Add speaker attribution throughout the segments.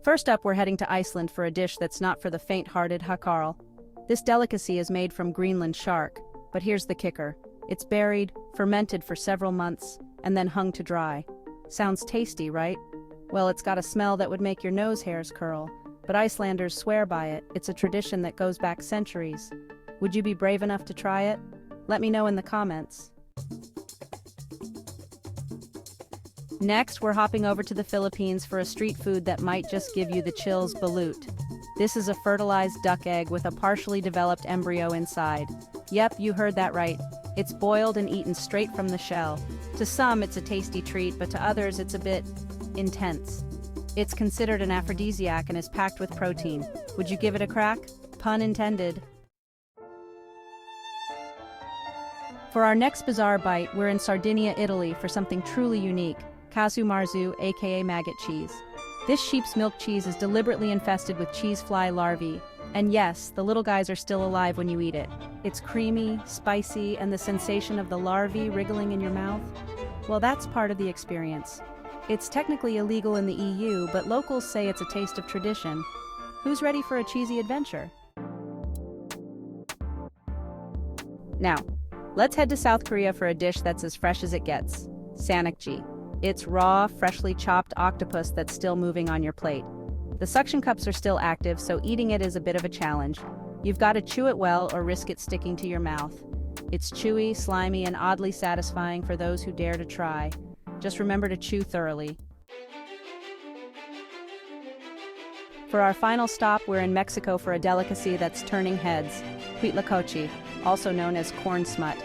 Speaker 1: First up, we're heading to Iceland for a dish that's not for the faint-hearted, huh, Carl? This delicacy is made from Greenland shark, but here's the kicker. It's buried, fermented for several months, and then hung to dry. Sounds tasty, right? Well, it's got a smell that would make your nose hairs curl, but Icelanders swear by it. It's a tradition that goes back centuries. Would you be brave enough to try it? Let me know in the comments. Next, we're hopping over to the Philippines for a street food that might just give you the chills, balut. This is a fertilized duck egg with a partially developed embryo inside. Yep, you heard that right. It's boiled and eaten straight from the shell. To some, it's a tasty treat, but to others, it's a bit intense. It's considered an aphrodisiac and is packed with protein. Would you give it a crack? Pun intended. For our next bizarre bite, we're in Sardinia, Italy for something truly unique. Casu marzu, aka maggot cheese. This sheep's milk cheese is deliberately infested with cheese fly larvae. And yes, the little guys are still alive when you eat it. It's creamy, spicy, and the sensation of the larvae wriggling in your mouth, well, that's part of the experience. It's technically illegal in the EU, but locals say it's a taste of tradition. Who's ready for a cheesy adventure? Now, let's head to South Korea for a dish that's as fresh as it gets. Sanakji. It's raw, freshly chopped octopus that's still moving on your plate. The suction cups are still active, so eating it is a bit of a challenge. You've got to chew it well or risk it sticking to your mouth. It's chewy, slimy, and oddly satisfying for those who dare to try. Just remember to chew thoroughly. For our final stop, we're in Mexico for a delicacy that's turning heads, huitlacoche, also known as corn smut.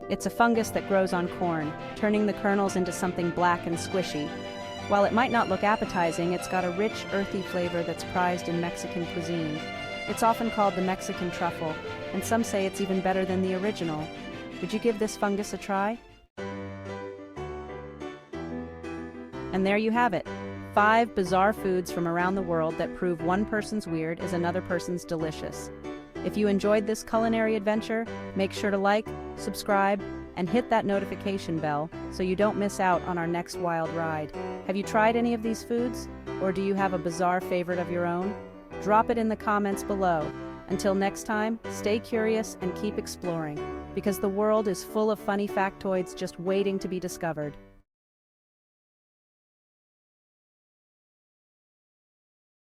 Speaker 1: It's a fungus that grows on corn, turning the kernels into something black and squishy. While it might not look appetizing, it's got a rich, earthy flavor that's prized in Mexican cuisine. It's often called the Mexican truffle, and some say it's even better than the original. Would you give this fungus a try? And there you have it. 5 bizarre foods from around the world that prove one person's weird is another person's delicious. If you enjoyed this culinary adventure, make sure to like, subscribe, and hit that notification bell so you don't miss out on our next wild ride. Have you tried any of these foods? Or do you have a bizarre favorite of your own? Drop it in the comments below. Until next time, stay curious and keep exploring, because the world is full of funny factoids just waiting to be discovered.